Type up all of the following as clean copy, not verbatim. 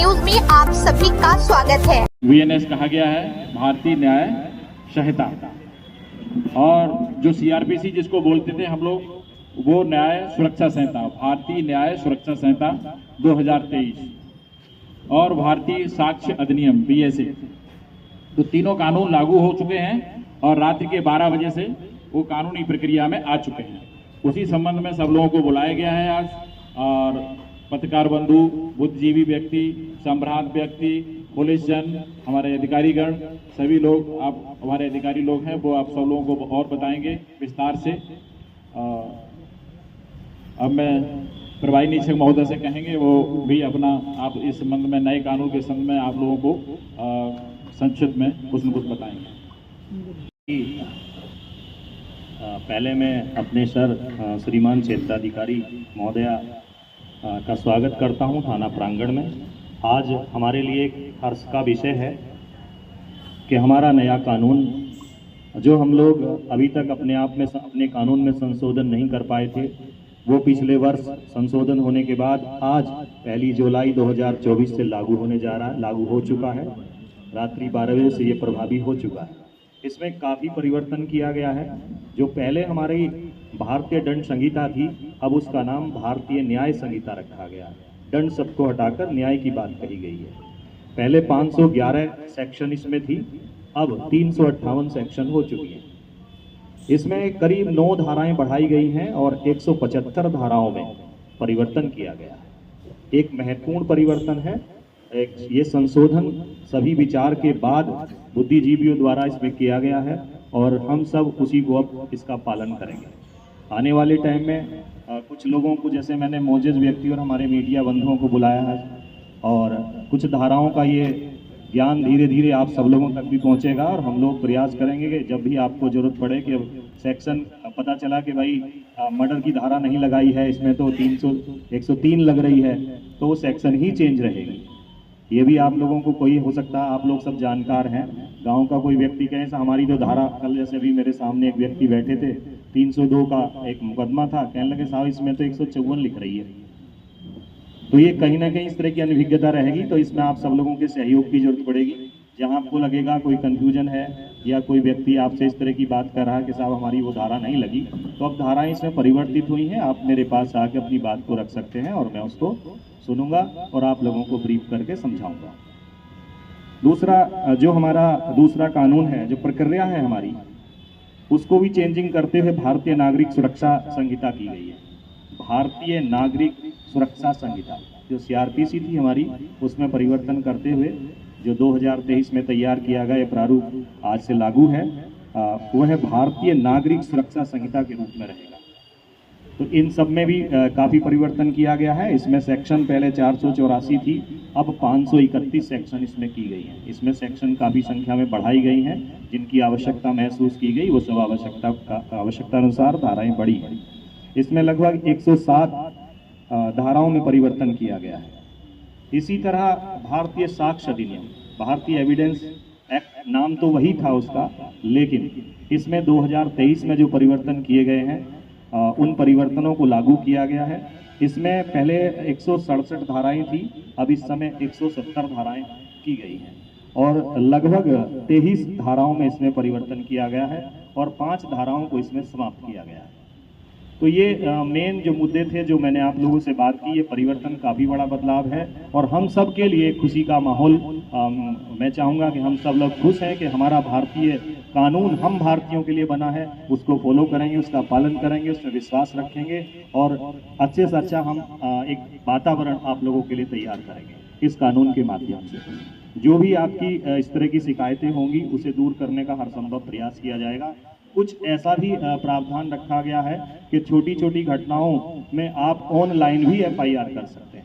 News में आप सभी का स्वागत है। VNS कहा गया है भारतीय न्याय संहिता, और जो CRPC जिसको बोलते थे हम लोग, वो न्याय सुरक्षा संहिता, भारतीय न्याय सुरक्षा संहिता 2023 और भारतीय साक्ष्य अधिनियम BSA, तो तीनों कानून लागू हो चुके हैं और रात्रि के 12 बजे से वो कानूनी प्रक्रिया में आ चुके हैं। उसी संबंध में सब लोगों को बुलाया गया है आज, और पत्रकार बंधु, बुद्धिजीवी व्यक्ति, संभ्रांत व्यक्ति, पुलिस जन, हमारे अधिकारीगण, सभी लोग, आप हमारे अधिकारी लोग हैं, वो आप सब लोगों को और बताएंगे विस्तार से। अब मैं प्रभारी निरीक्षक महोदय से कहेंगे, वो भी अपना आप इस संबंध में, नए कानून के संबंध में आप लोगों को संक्षिप्त में कुछ न कुछ बताएंगे। पहले मैं अपने सर श्रीमान क्षेत्राधिकारी महोदया का स्वागत करता हूं थाना प्रांगण में। आज हमारे लिए एक हर्ष का विषय है कि हमारा नया कानून, जो हम लोग अभी तक अपने आप में अपने कानून में संशोधन नहीं कर पाए थे, वो पिछले वर्ष संशोधन होने के बाद आज 1 जुलाई 2024 से लागू होने जा रहा है, लागू हो चुका है। रात्रि 12 बजे से ये प्रभावी हो चुका है। इसमें काफ़ी परिवर्तन किया गया है। जो पहले हमारी भारतीय दंड संहिता थी, अब उसका नाम भारतीय न्याय संहिता रखा गया है। दंड सबको हटाकर न्याय की बात कही गई है। पहले 511 सेक्शन इसमें थी, अब 358 सेक्शन हो चुकी है। इसमें करीब 9 धाराएं बढ़ाई गई हैं और 175 धाराओं में परिवर्तन किया गया है। एक महत्वपूर्ण परिवर्तन है, ये संशोधन सभी विचार के बाद बुद्धिजीवियों द्वारा इसमें किया गया है और हम सब उसी को अब इसका पालन करेंगे। आने वाले टाइम में कुछ लोगों को, जैसे मैंने मोजेज व्यक्ति और हमारे मीडिया बंधुओं को बुलाया है, और कुछ धाराओं का ये ज्ञान धीरे धीरे आप सब लोगों तक भी पहुंचेगा, और हम लोग प्रयास करेंगे कि जब भी आपको जरूरत पड़े कि सेक्शन पता चला कि भाई मर्डर की धारा नहीं लगाई है, इसमें तो 103 लग रही है, तो वो सेक्शन ही चेंज रहेगी। ये भी आप लोगों को, कोई हो सकता है आप लोग सब जानकार हैं, गांव का कोई व्यक्ति कहे हमारी तो धारा, कल जैसे भी मेरे सामने एक व्यक्ति बैठे थे, 302 का एक मुकदमा था, कहने लगे साहब इसमें तो 154 लिख रही है। तो ये कहीं ना कहीं इस तरह की अनभिज्ञता रहेगी, तो इसमें आप सब लोगों के सहयोग की जरूरत पड़ेगी। जहां आपको लगेगा कोई कंफ्यूजन है या कोई व्यक्ति आपसे इस तरह की बात कर रहा है कि साहब हमारी वो धारा नहीं लगी, तो अब धाराएं इसमें परिवर्तित हुई हैं। आप मेरे पास आके अपनी बात को रख सकते हैं और मैं उसको सुनूंगा और आप लोगों को ब्रीफ करके समझाऊंगा। दूसरा, जो हमारा दूसरा कानून है, जो प्रक्रिया है हमारी, उसको भी चेंजिंग करते हुए भारतीय नागरिक सुरक्षा संहिता की गई है। भारतीय नागरिक सुरक्षा संहिता जो CRPC थी हमारी, उसमें परिवर्तन करते हुए जो 2023 में तैयार किया गया प्रारूप आज से लागू है, वह भारतीय नागरिक सुरक्षा संहिता के रूप में रहेगा। तो इन सब में भी काफ़ी परिवर्तन किया गया है। इसमें सेक्शन पहले 484 थी, अब 531 सेक्शन इसमें की गई है। इसमें सेक्शन काफ़ी संख्या में बढ़ाई गई हैं, जिनकी आवश्यकता महसूस की गई, वो सब आवश्यकता अनुसार धाराएं बढ़ी हैं। इसमें लगभग 107 धाराओं में परिवर्तन किया गया है। इसी तरह भारतीय साक्ष्य अधिनियम, भारतीय एविडेंस एक्ट नाम तो वही था उसका, लेकिन इसमें 2023 में जो परिवर्तन किए गए हैं, उन परिवर्तनों को लागू किया गया है। इसमें पहले 167 धाराएं थी, अब इस समय 170 धाराएं की गई हैं और लगभग 23 धाराओं में इसमें परिवर्तन किया गया है और 5 धाराओं को इसमें समाप्त किया गया है। तो ये मेन जो मुद्दे थे, जो मैंने आप लोगों से बात की, ये परिवर्तन काफ़ी बड़ा बदलाव है और हम सब के लिए खुशी का माहौल। मैं चाहूँगा कि हम सब लोग खुश हैं कि हमारा भारतीय कानून हम भारतीयों के लिए बना है, उसको फॉलो करेंगे, उसका पालन करेंगे, उसमें विश्वास रखेंगे और अच्छे से अच्छा हम एक वातावरण आप लोगों के लिए तैयार करेंगे इस कानून के माध्यम से। जो भी आपकी इस तरह की शिकायतें होंगी, उसे दूर करने का हर संभव प्रयास किया जाएगा। कुछ ऐसा भी प्रावधान रखा गया है कि छोटी छोटी घटनाओं में आप ऑनलाइन भी FIR कर सकते हैं।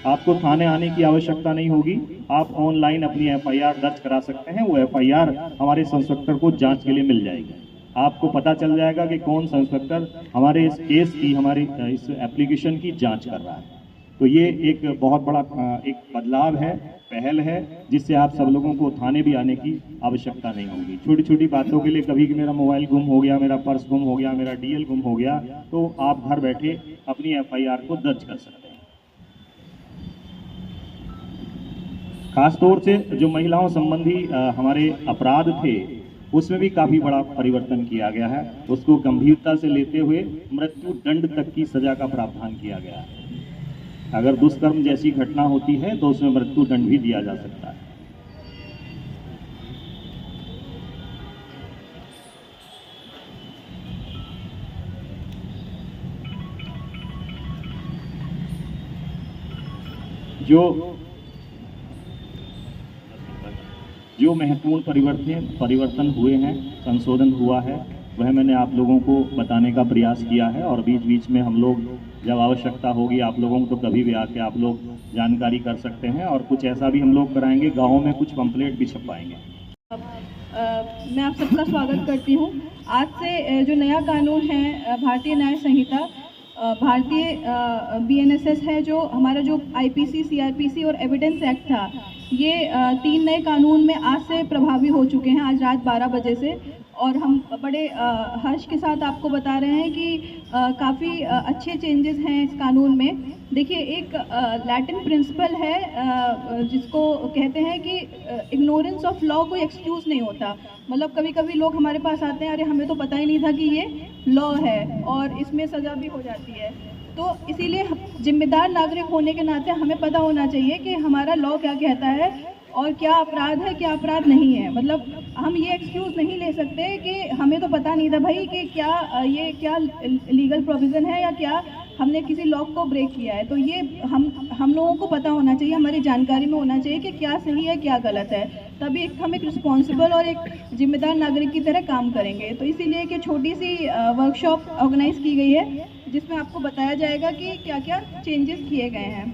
आपको थाने आने की आवश्यकता नहीं होगी, आप ऑनलाइन अपनी FIR दर्ज करा सकते हैं। वो FIR हमारे इंस्पेक्टर को जांच के लिए मिल जाएगी। आपको पता चल जाएगा कि कौन सा इंस्पेक्टर हमारे इस केस की, हमारे इस एप्लीकेशन की जांच कर रहा है। तो ये एक बहुत बड़ा एक बदलाव है, पहल है, जिससे आप सब लोगों को थाने भी आने की आवश्यकता नहीं होगी। छोटी छोटी बातों के लिए, कभी कि मेरा मोबाइल गुम हो गया, मेरा पर्स गुम हो गया, मेरा DL गुम हो गया, तो आप घर बैठे अपनी FIR को दर्ज कर सकते हैं। खासतौर से जो महिलाओं संबंधी हमारे अपराध थे उसमें भी काफ़ी बड़ा परिवर्तन किया गया है। उसको गंभीरता से लेते हुए मृत्यु दंड तक की सजा का प्रावधान किया गया है। अगर दुष्कर्म जैसी घटना होती है तो उसमें मृत्यु दंड भी दिया जा सकता है। जो महत्वपूर्ण परिवर्तन हुए हैं, संशोधन हुआ है, वह मैंने आप लोगों को बताने का प्रयास किया है। और बीच बीच में हम लोग जब आवश्यकता होगी आप लोगों को तो कभी भी आके आप लोग जानकारी कर सकते हैं। और कुछ ऐसा भी हम लोग कराएंगे, गाँवों में कुछ पंपलेट भी छपवाएंगे। मैं आप सबका स्वागत करती हूँ। आज से जो नया कानून है भारतीय न्याय संहिता, भारतीय BNSS है, जो हमारा जो IPC, CRPC और एविडेंस एक्ट था, ये 3 नए कानून में आज से प्रभावी हो चुके हैं, आज रात 12 बजे से। और हम बड़े हर्ष के साथ आपको बता रहे हैं कि काफ़ी अच्छे चेंजेस हैं इस कानून में। देखिए, एक लैटिन प्रिंसिपल है जिसको कहते हैं कि इग्नोरेंस ऑफ लॉ कोई एक्सक्यूज़ नहीं होता। मतलब कभी कभी लोग हमारे पास आते हैं, अरे हमें तो पता ही नहीं था कि ये लॉ है और इसमें सज़ा भी हो जाती है। तो इसीलिए जिम्मेदार नागरिक होने के नाते हमें पता होना चाहिए कि हमारा लॉ क्या कहता है और क्या अपराध है, क्या अपराध नहीं है। मतलब हम ये एक्सक्यूज़ नहीं ले सकते कि हमें तो पता नहीं था भाई कि ये क्या लीगल प्रोविज़न है या क्या हमने किसी लॉ को ब्रेक किया है। तो ये हम लोगों को पता होना चाहिए, हमारी जानकारी में होना चाहिए कि क्या सही है, क्या गलत है। तभी हम एक रिस्पॉन्सिबल और एक जिम्मेदार नागरिक की तरह काम करेंगे। तो इसीलिए एक छोटी सी वर्कशॉप ऑर्गेनाइज़ की गई है जिसमें आपको बताया जाएगा कि क्या क्या चेंजेस किए गए हैं।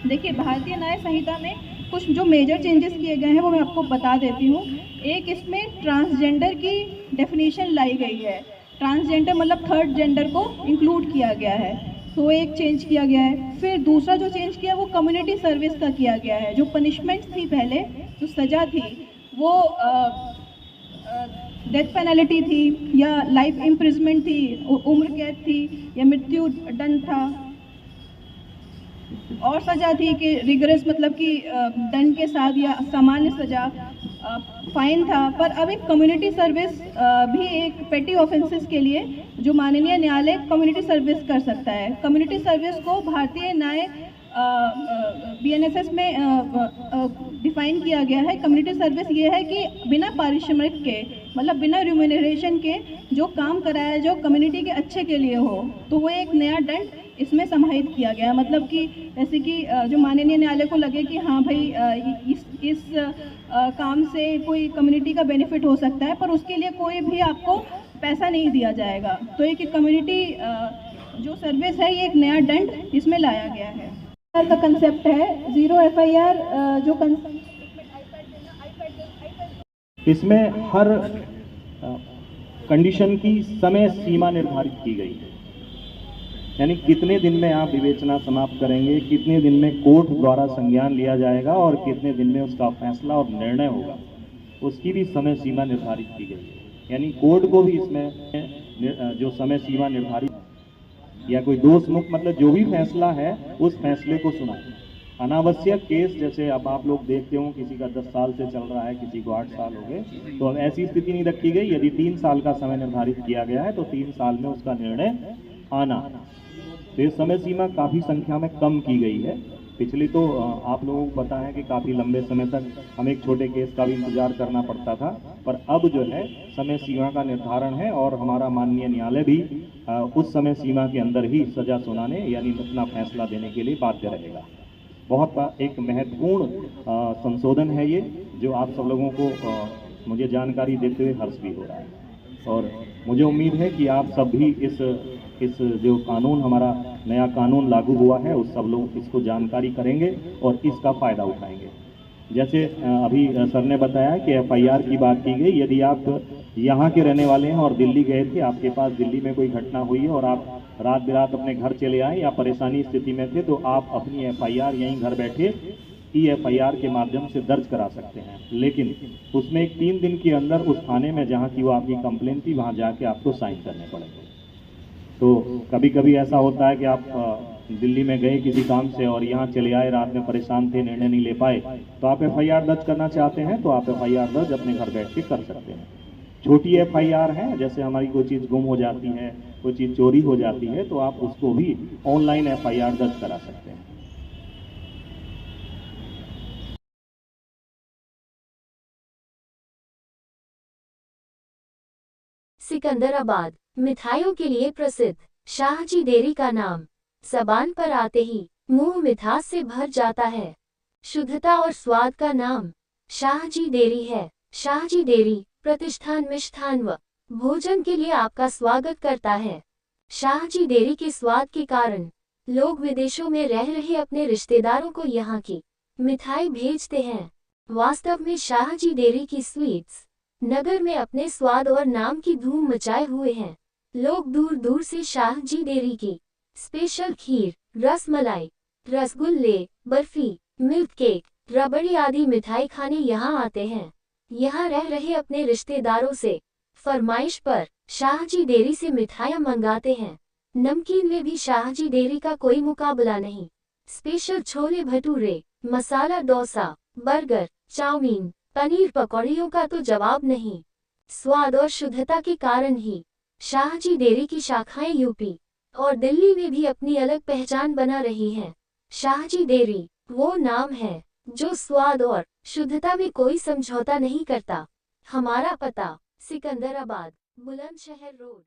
देखिए, भारतीय न्याय संहिता में कुछ जो मेजर चेंजेस किए गए हैं वो मैं आपको बता देती हूँ। एक, इसमें ट्रांसजेंडर की डेफिनेशन लाई गई है। ट्रांसजेंडर मतलब थर्ड जेंडर को इंक्लूड किया गया है, तो एक चेंज किया गया है। फिर दूसरा जो चेंज किया वो कम्युनिटी सर्विस का किया गया है। जो पनिशमेंट थी पहले, जो सज़ा थी, वो डेथ पेनल्टी थी या लाइफ इम्प्रिजमेंट थी, उम्र कैद थी या मृत्यु दंड था, और सज़ा थी कि रिगरस मतलब कि दंड के साथ या सामान्य सज़ा, फाइन था। पर अब एक कम्युनिटी सर्विस भी एक पेटी ऑफेंसेस के लिए जो माननीय न्यायालय कम्युनिटी सर्विस कर सकता है। कम्युनिटी सर्विस को भारतीय न्याय BNSS में डिफाइन किया गया है। कम्युनिटी सर्विस ये है कि बिना पारिश्रमिक के, मतलब बिना रिम्यूनरेशन के जो काम कराया जो कम्युनिटी के अच्छे के लिए हो, तो वो एक नया दंड इसमें समाहित किया गया। मतलब कि जैसे कि जो माननीय न्यायालय को लगे कि हाँ भाई इस काम से कोई कम्युनिटी का बेनिफिट हो सकता है, पर उसके लिए कोई भी आपको पैसा नहीं दिया जाएगा। तो एक कम्युनिटी जो सर्विस है, ये एक नया दंड इसमें लाया गया है। का कंसेप्ट है जीरो FIR, जो इसमें हर कंडीशन की समय सीमा निर्धारित की गई है। यानी कितने दिन में आप विवेचना समाप्त करेंगे, कितने दिन में कोर्ट द्वारा संज्ञान लिया जाएगा और कितने दिन में उसका फैसला और निर्णय होगा, उसकी भी समय सीमा निर्धारित की गई है। यानी कोर्ट को भी इसमें जो समय सीमा निर्धारित या कोई दोष मुक्त मतलब जो भी फैसला है उस फैसले को सुनाए। अनावश्यक केस जैसे अब आप लोग देखते हो किसी का 10 साल से चल रहा है, किसी को 8 साल हो गए, तो अब ऐसी स्थिति नहीं रखी गई। यदि 3 साल का समय निर्धारित किया गया है तो 3 साल में उसका निर्णय आना। तो ये समय सीमा काफ़ी संख्या में कम की गई है। पिछली तो आप लोगों को पता है कि काफ़ी लंबे समय तक हमें एक छोटे केस का भी इंतजार करना पड़ता था, पर अब जो है समय सीमा का निर्धारण है और हमारा माननीय न्यायालय भी उस समय सीमा के अंदर ही सजा सुनाने यानी अपना फैसला देने के लिए बाध्य रहेगा। बहुत एक महत्वपूर्ण संशोधन है ये, जो आप सब लोगों को मुझे जानकारी देते हुए हर्ष भी हो रहा है। और मुझे उम्मीद है कि आप सब भी इस जो कानून हमारा नया कानून लागू हुआ है उस सब लोग इसको जानकारी करेंगे और इसका फ़ायदा उठाएंगे। जैसे अभी सर ने बताया कि FIR की बात की गई। यदि आप यहाँ के रहने वाले हैं और दिल्ली गए थे, आपके पास दिल्ली में कोई घटना हुई है और आप रात बिरात अपने घर चले आए या परेशानी स्थिति में थे, तो आप अपनी FIR यहीं घर बैठे EFIR के माध्यम से दर्ज करा सकते हैं। लेकिन उसमें एक 3 दिन के अंदर उस थाने में जहाँ की वो आपकी कंप्लेंट थी वहाँ जाके आपको साइन करने पड़ेंगे। तो कभी कभी ऐसा होता है कि आप दिल्ली में गए किसी काम से और यहाँ चले आए, रात में परेशान थे, निर्णय नहीं ले पाए, तो आप FIR दर्ज करना चाहते हैं तो आप FIR दर्ज अपने घर बैठ के कर सकते हैं। छोटी FIR है, जैसे हमारी कोई चीज़ गुम हो जाती है, कोई चीज़ चोरी हो जाती है, तो आप उसको भी ऑनलाइन FIR दर्ज करा सकते हैं। सिकंदराबाद मिठाइयों के लिए प्रसिद्ध शाहजी डेयरी का नाम ज़बान पर आते ही मुंह मिठास से भर जाता है। शुद्धता और स्वाद का नाम शाहजी डेयरी है। शाहजी डेयरी प्रतिष्ठान मिष्ठान व भोजन के लिए आपका स्वागत करता है। शाहजी डेयरी के स्वाद के कारण लोग विदेशों में रह रहे अपने रिश्तेदारों को यहाँ की मिठाई भेजते हैं। वास्तव में शाहजी डेयरी की स्वीट्स नगर में अपने स्वाद और नाम की धूम मचाए हुए हैं। लोग दूर दूर से शाहजी डेयरी की स्पेशल खीर, रसमलाई, रसगुल्ले, बर्फी, मिल्क केक, रबड़ी आदि मिठाई खाने यहाँ आते हैं। यहाँ रह रहे अपने रिश्तेदारों से फरमाइश पर शाहजी डेयरी से मिठाइयाँ मंगाते हैं। नमकीन में भी शाहजी डेयरी का कोई मुकाबला नहीं। Special chole bhature, masala dosa, burger, chowmein, paneer पकौड़ियों का तो जवाब नहीं। स्वाद और शुद्धता के कारण ही शाहजी डेयरी की शाखाएं यूपी और दिल्ली में भी अपनी अलग पहचान बना रही हैं। शाहजी डेयरी वो नाम है जो स्वाद और शुद्धता में कोई समझौता नहीं करता। हमारा पता सिकंदराबाद, बुलंदशहर रोड।